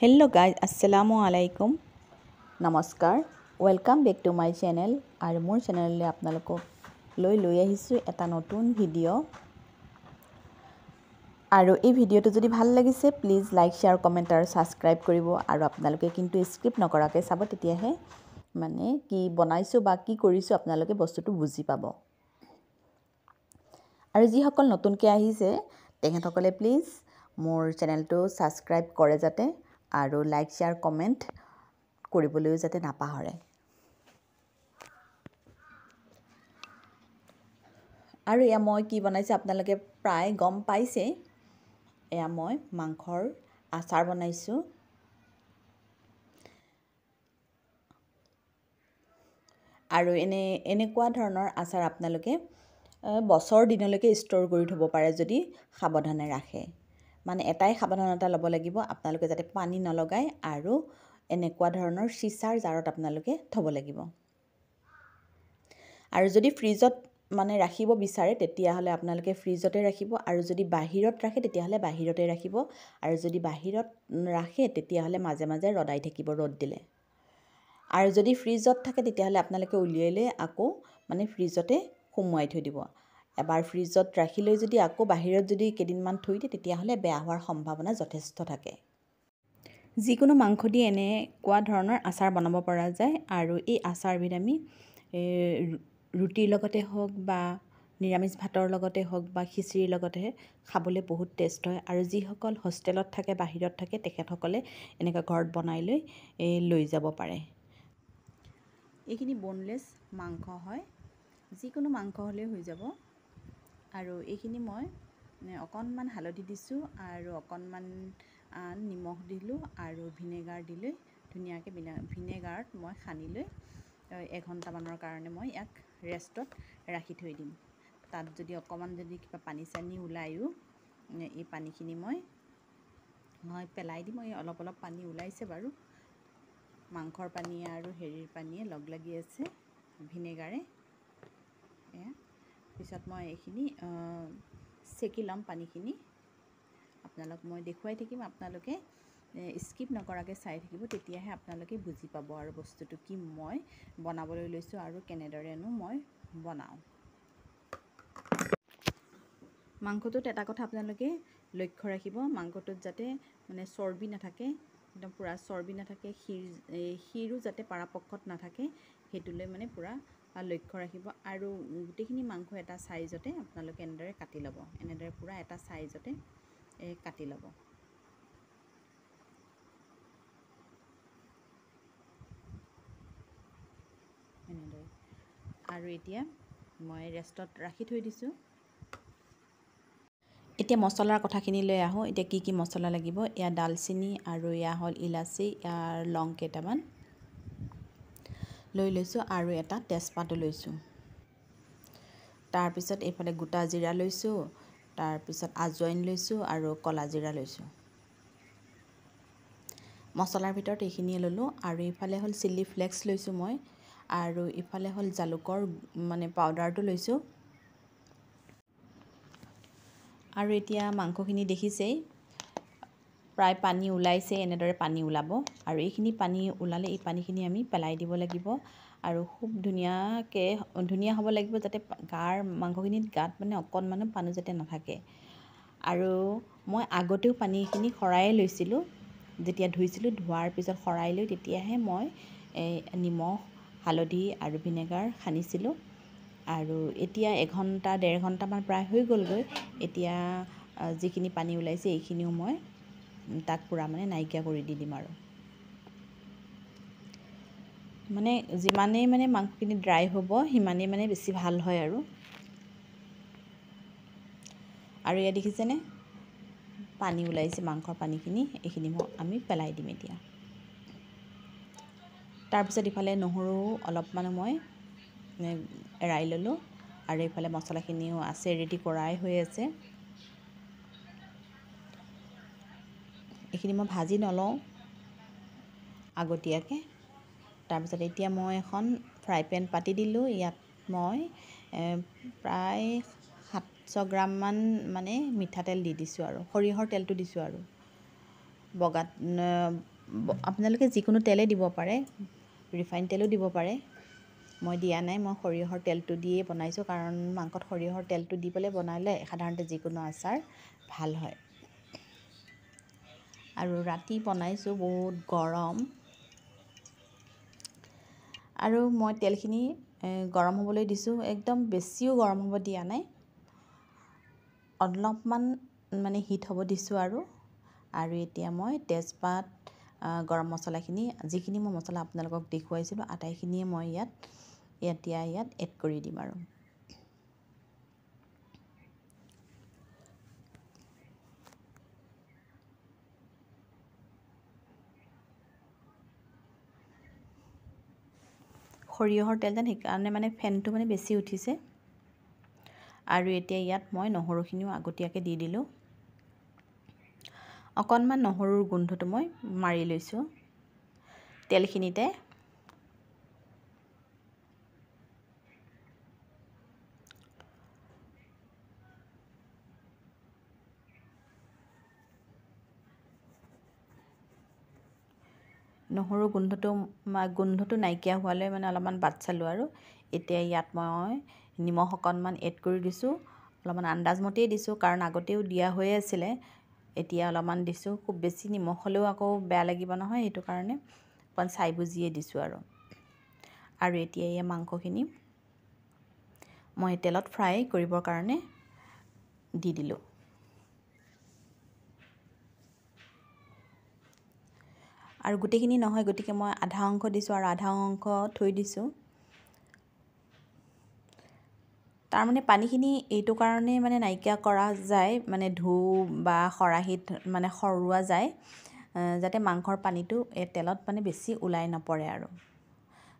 Hello guys, Assalamu alaikum. Namaskar. Welcome back to my channel. আৰু মোৰ চেনেললৈ আপোনালোকক লৈ আহিছোঁ এটা নতুন ভিডিঅ'। আৰু এই ভিডিঅ'টো যদি ভাল লাগিছে প্লিজ লাইক শেয়াৰ কমেন্ট আৰু সাবস্ক্ৰাইব কৰিব আৰু আপোনালোকে কিন্তু স্কিপ নকৰাকৈ চাব তেতিয়াহে মানে কি বনাইছো বা কি কৰিছো আপোনালোকে বস্তুটো বুজি পাব। আৰু যিসকল নতুনকৈ আহিছে তেখেতসকলে প্লিজ মোৰ চেনেলটো সাবস্ক্ৰাইব কৰে যাতে আৰু লাইক শেয়াৰ কমেন্ট কৰিবলৈ যাতে নাপাহৰে। আৰু এয়া মই কি বনাইছে আপোনালোকে প্ৰায় গম পাইছে। এয়া মই মাংসৰ আচাৰ বনাইছো। আৰু এনেকুৱা ধৰণৰ আচাৰ আপোনালোকে বছৰ দিনলৈকে ষ্ট'ৰ কৰি থব পাৰে যদি সাৱধানে ৰাখে। মানে এটাই সাৱধানতা ল'ব লাগিব আপোনালোকে যাতে পানী নলগায় আৰু এনেকুৱা ধৰণৰ চিচাৰ জাৰত আপোনালোকে থব লাগিব। আৰু যদি ফ্ৰিজত মানে ৰাখিব বিচাৰে তেতিয়াহলে আপোনালোকে ফ্ৰিজতে ৰাখিব আৰু যদি বাহিৰত ৰাখে তেতিয়াহলে বাহিৰতে ৰাখিব আৰু যদি বাহিৰত ৰাখে তেতিয়াহলে মাজে মাজে ৰদাই থাকিব ৰ'দ দিলে। আৰু যদি ফ্ৰিজত থাকে তেতিয়াহলে আপোনালোকে উলিয়াইলে আকৌ মানে ফ্ৰিজতে সুমুৱাই থৈ দিব। এবাৰ ফ্ৰিজত ৰাখি লৈ যদি আকৌ বাহিৰত যদি কেদিনমান থৈ দিয়ে তেতিয়াহলে বেয়া হোৱাৰ সম্ভাৱনা যথেষ্ট থাকে। যিকোনো মাংস দি এনেকুৱা ধৰণৰ আচাৰ বনাব পৰা যায় আৰু এই আচাৰবিধ আমি ৰুটিৰ লগতে হওক বা নিৰামিষ ভাতৰ লগতে হওক বা খিচিৰিৰ লগতে খাবলৈ বহুত টেষ্ট হয়। আৰু যিসকল হোষ্টেলত থাকে বাহিৰত থাকে তেখেতসকলে এনেকৈ ঘৰত বনাই লৈ যাব পাৰে। এইখিনি বনলেছ মাংস হয়, যিকোনো মাংস হ'লেই হৈ যাব। আৰু এইখিনি মই অকণমান হালধি দিছোঁ আৰু অকণমান নিমখ দিলোঁ আৰু ভিনেগাৰ দি লৈ ধুনীয়াকৈ ভিনেগাৰত মই সানি লৈ এঘণ্টামানৰ কাৰণে মই ইয়াক ৰেষ্টত ৰাখি থৈ দিম। তাত যদি অকণমান যদি কিবা পানী চানী ওলায়ো এই পানীখিনি মই পেলাই দিম। অলপ অলপ পানী ওলাইছে বাৰু, মাংসৰ পানীয়ে আৰু হেৰিৰ পানীয়ে লগ লাগি আছে ভিনেগাৰে। পিছত মই এইখিনি চেকি ল'ম পানীখিনি। আপোনালোক মই দেখুৱাই থাকিম, আপোনালোকে স্কিপ নকৰাকৈ চাই থাকিব তেতিয়াহে আপোনালোকে বুজি পাব আৰু বস্তুটো কি মই বনাবলৈ লৈছোঁ আৰু কেনেদৰেনো মই বনাওঁ। মাংসটোত এটা কথা আপোনালোকে লক্ষ্য ৰাখিব, মাংসটোত যাতে মানে চৰ্বি নাথাকে, একদম পুৰা চৰ্বি নাথাকে, ক্ষীৰো যাতে পৰাপক্ষত নাথাকে সেইটোলৈ মানে পুৰা লক্ষ্য ৰাখিব। আৰু গোটেইখিনি মাংস এটা চাইজতে আপোনালোকে এনেদৰে কাটি ল'ব, এনেদৰে পুৰা এটা চাইজতে কাটি ল'ব। এনেদৰে আৰু এতিয়া মই ৰেষ্টত ৰাখি থৈ দিছোঁ। এতিয়া মছলাৰ কথাখিনি লৈ আহোঁ। এতিয়া কি কি মছলা লাগিব, এয়া ডালচেনি আৰু এয়া হ'ল ইলাচি, ইয়াৰ লং কেইটামান লৈ লৈছোঁ আৰু এটা তেজপাতো লৈছোঁ। তাৰপিছত এইফালে গোটা জিৰা লৈছোঁ, তাৰপিছত আজৱাইন লৈছোঁ আৰু কলা জিৰা লৈছোঁ। মছলাৰ ভিতৰত এইখিনিয়ে ল'লোঁ। আৰু ইফালে হ'ল চিলি ফ্লেক্স লৈছোঁ মই, আৰু ইফালে হ'ল জালুকৰ মানে পাউডাৰটো লৈছোঁ। আৰু এতিয়া মাংসখিনি দেখিছেই প্ৰায় পানী ওলাইছে, এনেদৰে পানী ওলাব। আৰু এইখিনি পানী ওলালে এই পানীখিনি আমি পেলাই দিব লাগিব আৰু খুব ধুনীয়া হ'ব লাগিব যাতে মাংসখিনিত গাত মানে অকণমানো পানী যাতে নাথাকে। আৰু মই আগতেও পানীখিনি সৰায়ে লৈছিলোঁ, যেতিয়া ধুইছিলোঁ ধোৱাৰ পিছত সৰাই লৈ তেতিয়াহে মই নিমখ হালধি আৰু ভিনেগাৰ সানিছিলোঁ। আৰু এতিয়া এঘণ্টা ডেৰ ঘণ্টামান প্ৰায় হৈ গ'লগৈ। এতিয়া যিখিনি পানী ওলাইছে এইখিনিও মই তাক পুৰা মানে নাইকিয়া কৰি দিম আৰু মানে যিমানেই মানে মাংসখিনি ড্ৰাই হ'ব সিমানেই মানে বেছি ভাল হয়। আৰু ইয়াত দেখিছেনে পানী ওলাইছে মাংসৰ পানীখিনি, এইখিনি আমি পেলাই দিম এতিয়া। তাৰপিছত ইফালে নহৰু অলপমান মই এৰাই ল'লোঁ আৰু এইফালে মছলাখিনিও আছে ৰেডি কৰাই হৈ আছে। এইখিনি মই ভাজি নলওঁ আগতীয়াকৈ। তাৰপিছত এতিয়া মই এখন ফ্ৰাই পেন পাতি দিলোঁ। ইয়াত মই প্ৰায় 700 গ্ৰামমান মানে মিঠাতেল দি দিছোঁ আৰু সৰিয়হৰ তেলটো দিছোঁ আৰু আপোনালোকে যিকোনো তেলেই দিব পাৰে, ৰিফাইন তেলো দিব পাৰে। মই দিয়া নাই, মই সৰিয়হৰ তেলটো দিয়েই বনাইছোঁ, কাৰণ মাংসত সৰিয়হৰ তেলটো দি পেলাই বনালে সাধাৰণতে যিকোনো আচাৰ ভাল হয়। আৰু ৰাতি বনাইছোঁ, বহুত গৰম, আৰু মই তেলখিনি গৰম হ'বলৈ দিছোঁ। একদম বেছিও গৰম হ'ব দিয়া নাই, অলপমান মানে হিট হ'ব দিছোঁ। আৰু এতিয়া মই তেজপাত, গৰম মছলাখিনি, যিখিনি মই মছলা আপোনালোকক দেখুৱাইছিলোঁ আটাইখিনিয়ে মই ইয়াত এড কৰি দিম। আৰু সৰিয়হৰ তেল যেন সেইকাৰণে মানে ফেনটো মানে বেছি উঠিছে। আৰু এতিয়া ইয়াত মই নহৰুখিনিও আগতীয়াকৈ দি দিলোঁ। অকণমান নহৰুৰ গোন্ধটো মই মাৰি লৈছোঁ তেলখিনিতে। নহৰু গোন্ধটো নাইকিয়া হোৱালৈ মানে অলপমান বাট চালোঁ। আৰু এতিয়া ইয়াত মই নিমখ অকণমান এড কৰি দিছোঁ, অলপমান আন্দাজমতেই দিছোঁ, কাৰণ আগতেও দিয়া হৈয়ে আছিলে। এতিয়া অলপমান দিছোঁ, খুব বেছি নিমখ হ'লেও আকৌ বেয়া লাগিব নহয়, সেইটো কাৰণে অকণ চাই বুজিয়ে দিছোঁ। আৰু এতিয়া এই মাংসখিনি মই তেলত ফ্ৰাই কৰিবৰ কাৰণে দি দিলোঁ। আৰু গোটেইখিনি নহয়, গতিকে মই আধা অংশ দিছোঁ আৰু আধা অংশ থৈ দিছোঁ। তাৰমানে পানীখিনি এইটো কাৰণেই মানে নাইকিয়া কৰা যায়, মানে বা খৰাহীত মানে সৰোৱা যায়, যাতে মাংসৰ পানীটো এই তেলত মানে বেছি ওলাই নপৰে। আৰু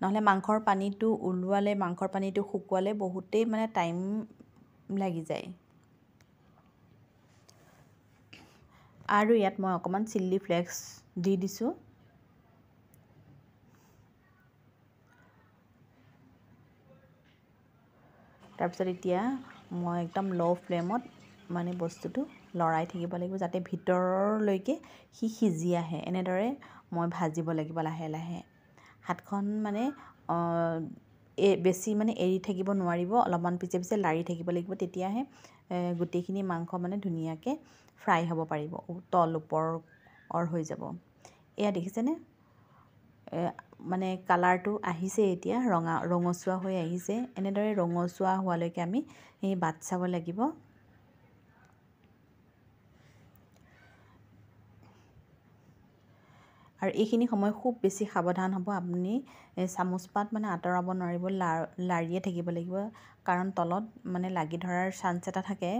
নহ'লে মাংসৰ পানীটো ওলোৱালে, মাংসৰ পানীটো শুকুৱালে বহুতেই মানে টাইম লাগি যায়। আৰু ইয়াত মই অকণমান চিলি ফ্লেক্স দি দিছোঁ। তাৰপিছত এতিয়া মই একদম ল' ফ্লেমত মানে বস্তুটো লৰাই থাকিব লাগিব, যাতে ভিতৰলৈকে সিজি আহে। এনেদৰে মই ভাজিব লাগিব লাহে লাহে। হাতখন মানে বেছি মানে এৰি থাকিব নোৱাৰিব, অলপমান পিছে পিছে লাৰি থাকিব লাগিব, তেতিয়াহে গোটেইখিনি মাংস মানে ধুনীয়াকৈ ফ্ৰাই হ'ব পাৰিব, তল ওপৰ হৈ যাব। এয়া দেখিছেনে, মানে কালাৰটো আহিছে, এতিয়া ৰঙচুৱা হৈ আহিছে। এনেদৰে ৰঙচুৱা হোৱালৈকে আমি সেই বাট চাব লাগিব। আৰু এইখিনি সময় খুব বেছি সাৱধান হ'ব, আপুনি চামুচ পাত মানে আঁতৰাব নোৱাৰিব, লাৰিয়ে থাকিব লাগিব, কাৰণ তলত মানে লাগি ধৰাৰ চান্স এটা থাকে।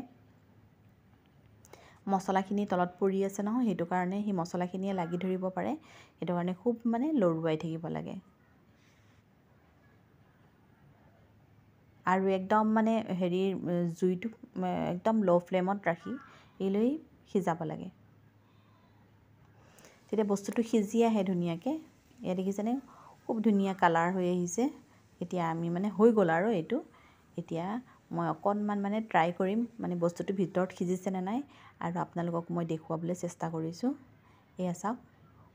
মছলাখিনি তলত পৰি আছে নহয়, সেইটো কাৰণে সেই মছলাখিনিয়ে লাগি ধৰিব পাৰে, সেইটো কাৰণে খুব মানে লৰুৱাই থাকিব লাগে। আৰু একদম মানে জুইটো একদম ল' ফ্লেমত ৰাখি লৈ সিজাব লাগে, তেতিয়া বস্তুটো সিজি আহে ধুনীয়াকৈ। এয়া দেখিছেনে, খুব ধুনীয়া কালাৰ হৈ আহিছে। এতিয়া আমি মানে হৈ গ'ল আৰু এইটো। এতিয়া মই অকণমান মানে ট্ৰাই কৰিম, মানে বস্তুটো ভিতৰত সিজিছেনে নাই, আৰু আপোনালোকক মই দেখুৱাবলৈ চেষ্টা কৰিছোঁ। এয়া চাওক,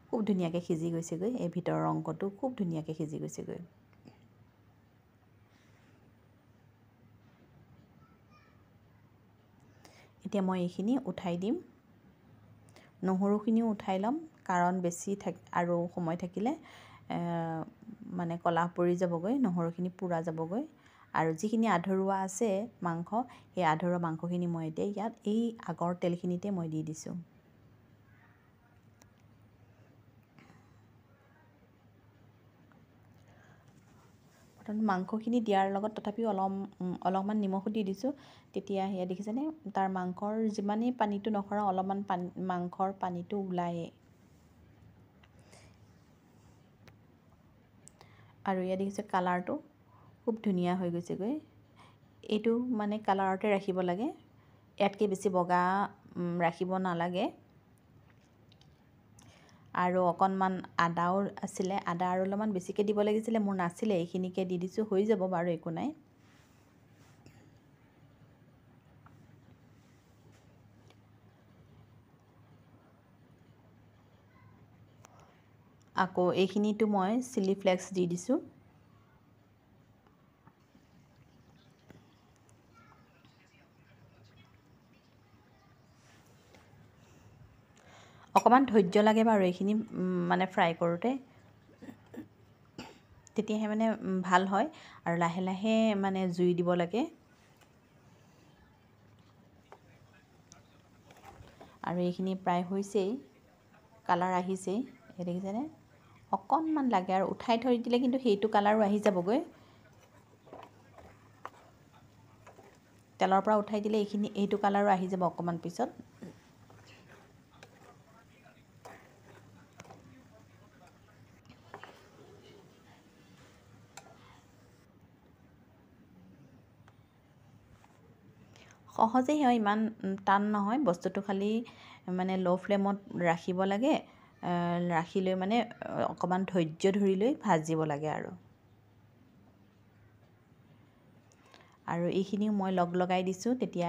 খুব ধুনীয়াকৈ সিজি গৈছেগৈ, এই ভিতৰৰ অংশটো খুব ধুনীয়াকৈ সিজি গৈছেগৈ। এতিয়া মই এইখিনি উঠাই দিম, নহৰুখিনিও উঠাই ল'ম, কাৰণ বেছি আৰু সময় থাকিলে মানে ক'লা পৰি যাবগৈ, নহৰুখিনি পুৰা যাবগৈ। আৰু যিখিনি আধৰুৱা আছে মাংস, সেই আধৰুৱা মাংসখিনি মই এতিয়া ইয়াত এই আগৰ তেলখিনিতে মই দি দিছোঁ। মাংসখিনি দিয়াৰ লগত তথাপিও অলপমান নিমখো দি দিছোঁ। তেতিয়া সেয়া দেখিছেনে, তাৰ মাংসৰ যিমানেই পানীটো নখৰাওঁ, অলপমান মাংসৰ পানীটো ওলায়ে। আৰু ইয়াত দেখিছে কালাৰটো খুব ধুনীয়া হৈ গৈছেগৈ। এইটো মানে কালাৰতে ৰাখিব লাগে, ইয়াতকৈ বেছি বগা ৰাখিব নালাগে। আৰু অকণমান আদাও আছিলে, আদা আৰু অলপমান বেছিকৈ দিব লাগিছিলে, মোৰ নাছিলে, এইখিনিকে দি দিছোঁ, হৈ যাব বাৰু, একো নাই। আকৌ এইখিনিতো মই চিলি ফ্লেক্স দি দিছোঁ। অকণমান ধৈৰ্য লাগে বাৰু এইখিনি মানে ফ্ৰাই কৰোঁতে, তেতিয়াহে মানে ভাল হয় আৰু লাহে লাহে মানে জুই দিব লাগে। আৰু এইখিনি প্ৰায় হৈছেই, কালাৰ আহিছেই, এই দেখিছেনে? অকণমান লাগে আৰু উঠাই থৈ দিলে কিন্তু সেইটো কালাৰো আহি যাবগৈ। তেলৰ পৰা উঠাই দিলে এইটো কালাৰো আহি যাব অকণমান পিছত। সহজেই হয়, ইমান টান নহয় বস্তুটো, খালি মানে ল' ফ্লেমত ৰাখিব লাগে, ৰাখি লৈ মানে অকণমান ধৈৰ্য ধৰি লৈ ভাজিব লাগে আৰু এইখিনিও মই লগাই দিছোঁ, তেতিয়া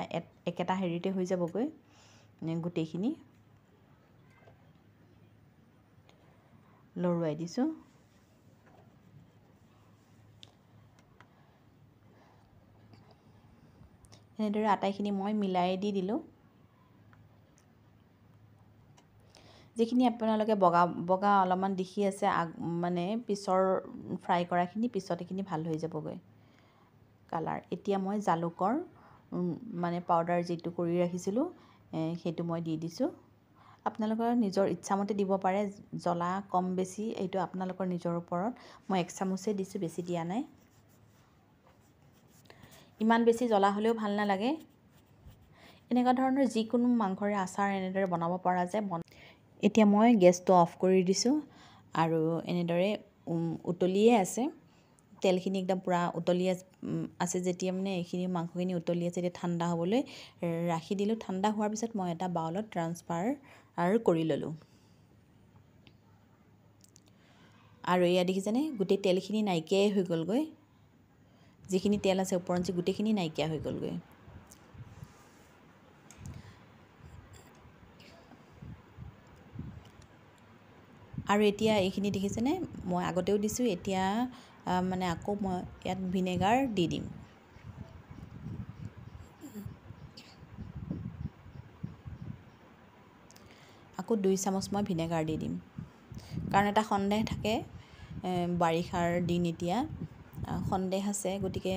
একেটা হেৰিতে হৈ যাবগৈ গোটেইখিনি। লৰুৱাই দিছোঁ। এনেদৰে আটাইখিনি মই মিলাই দি দিলোঁ। যিখিনি আপোনালোকে বগা অলপমান দেখি আছে মানে পিছৰ ফ্ৰাই কৰাখিনি, পিছত এইখিনি ভাল হৈ যাবগৈ কালাৰ। এতিয়া মই জালুকৰ মানে পাউডাৰ যিটো কৰি ৰাখিছিলোঁ সেইটো মই দি দিছোঁ। আপোনালোকৰ নিজৰ ইচ্ছামতে দিব পাৰে, জ্বলা কম বেছি এইটো আপোনালোকৰ নিজৰ ওপৰত। মই 1 চামুচেই দিছোঁ, বেছি দিয়া নাই। ইমান বেছি জ্বলা হ'লেও ভাল নালাগে। এনেকুৱা ধৰণৰ যিকোনো মাংসৰে আচাৰ এনেদৰে বনাব পৰা যায়। এতিয়া মই গেছটো অফ কৰি দিছোঁ আৰু এনেদৰে উতলিয়ে আছে। তেলখিনি একদম পূৰা উতলি আছে যেতিয়া মানে এইখিনি মাংসখিনি উতলি আছে, এতিয়া ঠাণ্ডা হ'বলৈ ৰাখি দিলোঁ। ঠাণ্ডা হোৱাৰ পিছত মই এটা বাউলত ট্ৰান্সফাৰ কৰি ল'লোঁ। আৰু এয়া দেখিছেনে, গোটেই তেলখিনি নাইকিয়াই হৈ গ'লগৈ। যিখিনি তেল আছে ওপৰঞ্চি গোটেইখিনি নাইকিয়া হৈ গ'লগৈ। আৰু এতিয়া এইখিনি দেখিছেনে, মই আগতেও দিছোঁ, এতিয়া মানে আকৌ মই ইয়াত ভিনেগাৰ দি দিম। আকৌ 2 চামুচ মই ভিনেগাৰ দি দিম, কাৰণ এটা সন্দেহ থাকে, বাৰিষাৰ দিন এতিয়া সন্দেহ আছে, গতিকে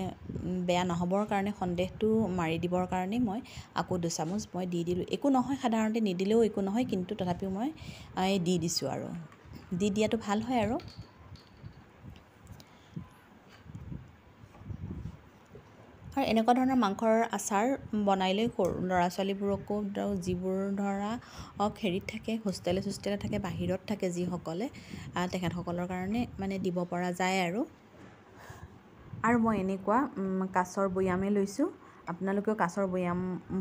বেয়া নহ'বৰ কাৰণে সন্দেহটো মাৰি দিবৰ কাৰণে মই আকৌ 2 চামুচ মই দি দিলোঁ। একো নহয়, সাধাৰণতে নিদিলেও একো নহয়, কিন্তু তথাপিও মই দি দিছোঁ আৰু দি দিয়াটো ভাল হয় আৰু। এনেকুৱা ধৰণৰ মাংসৰ আচাৰ বনাই লৈ সৰু ল'ৰা ছোৱালীবোৰকো, যিবোৰ ধৰা হেৰিত থাকে, হোষ্টেলে থাকে, বাহিৰত থাকে যিসকলে, তেখেতসকলৰ কাৰণে মানে দিব পৰা যায় আৰু মই এনেকুৱা কাঁচৰ বৈয়ামে লৈছোঁ। আপোনালোকেও কাঁচৰ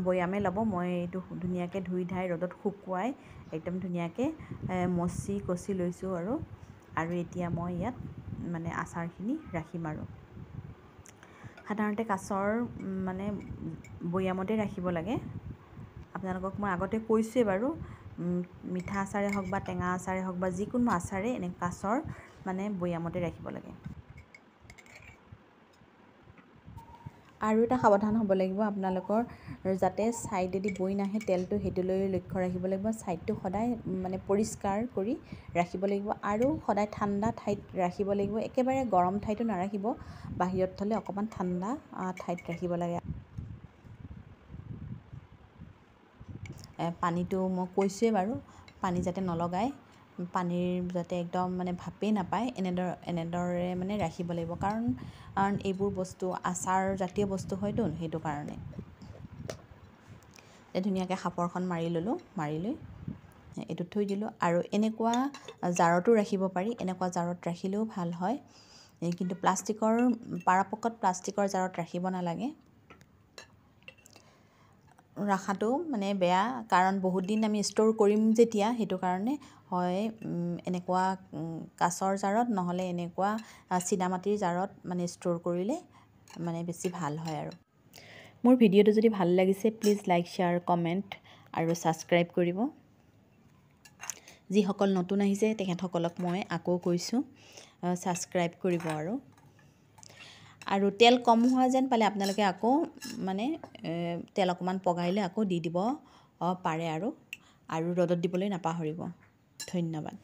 বৈয়ামে ল'ব। মই এইটো ধুনীয়াকৈ ধুই ধাই ৰ'দত শুকুৱাই একদম ধুনীয়াকৈ মচি কচি লৈছোঁ আৰু এতিয়া মই ইয়াত মানে আচাৰখিনি ৰাখিম আৰু। সাধাৰণতে কাঁচৰ মানে বৈয়ামতে ৰাখিব লাগে। আপোনালোকক মই আগতে কৈছোঁৱেই বাৰু, মিঠা আচাৰে হওক বা টেঙা আচাৰে হওক বা যিকোনো আচাৰে এনে কাঁচৰ মানে বৈয়ামতে ৰাখিব লাগে। আৰু এটা সাৱধান হ'ব লাগিব আপোনালোকৰ, যাতে ছাইডেদি বৈ নাহে তেলটো, সেইটোলৈ লক্ষ্য ৰাখিব লাগিব। ছাইডটো সদায় মানে পৰিষ্কাৰ কৰি ৰাখিব লাগিব আৰু সদায় ঠাণ্ডা ঠাইত ৰাখিব লাগিব। একেবাৰে গৰম ঠাইতো নাৰাখিব, বাহিৰত থ'লে অকণমান ঠাণ্ডা ঠাইত ৰাখিব লাগে। পানীটো মই কৈছোঁৱেই বাৰু, পানী যাতে নলগায়, পানীৰ যাতে একদম মানে ভাপেই নাপায়, এনেদৰে মানে ৰাখিব লাগিব, কাৰণ এইবোৰ বস্তু আচাৰ জাতীয় বস্তু হয়তো, সেইটো কাৰণে। ধুনীয়াকৈ সাপৰখন মাৰি ল'লোঁ, মাৰি লৈ এইটোত থৈ দিলোঁ। আৰু এনেকুৱা জাৰতো ৰাখিব পাৰি, এনেকুৱা জাৰত ৰাখিলেও ভাল হয়, কিন্তু পৰাপক্ষত প্লাষ্টিকৰ জাৰত ৰাখিব নালাগে। ৰখাটো মানে বেয়া, কাৰণ বহুত দিন আমি ষ্ট'ৰ কৰিম যেতিয়া, সেইটো কাৰণে হয় এনেকুৱা কাঁচৰ জাৰত, নহ'লে এনেকুৱা চীনামাটিৰ জাৰত মানে ষ্ট'ৰ কৰিলে মানে বেছি ভাল হয় আৰু। মোৰ ভিডিঅ'টো যদি ভাল লাগিছে, প্লিজ লাইক, শ্বেয়াৰ, কমেণ্ট আৰু ছাবস্ক্ৰাইব কৰিব। যিসকল নতুন আহিছে তেখেতসকলক মই আকৌ কৈছোঁ ছাবস্ক্ৰাইব কৰিব আৰু তেল কম হোৱা যেন পালে আপোনালোকে আকৌ মানে তেল অকণমান পগাইলে আকৌ দি দিব পাৰে আৰু ৰ'দত দিবলৈ নাপাহৰিব। ধন্যবাদ।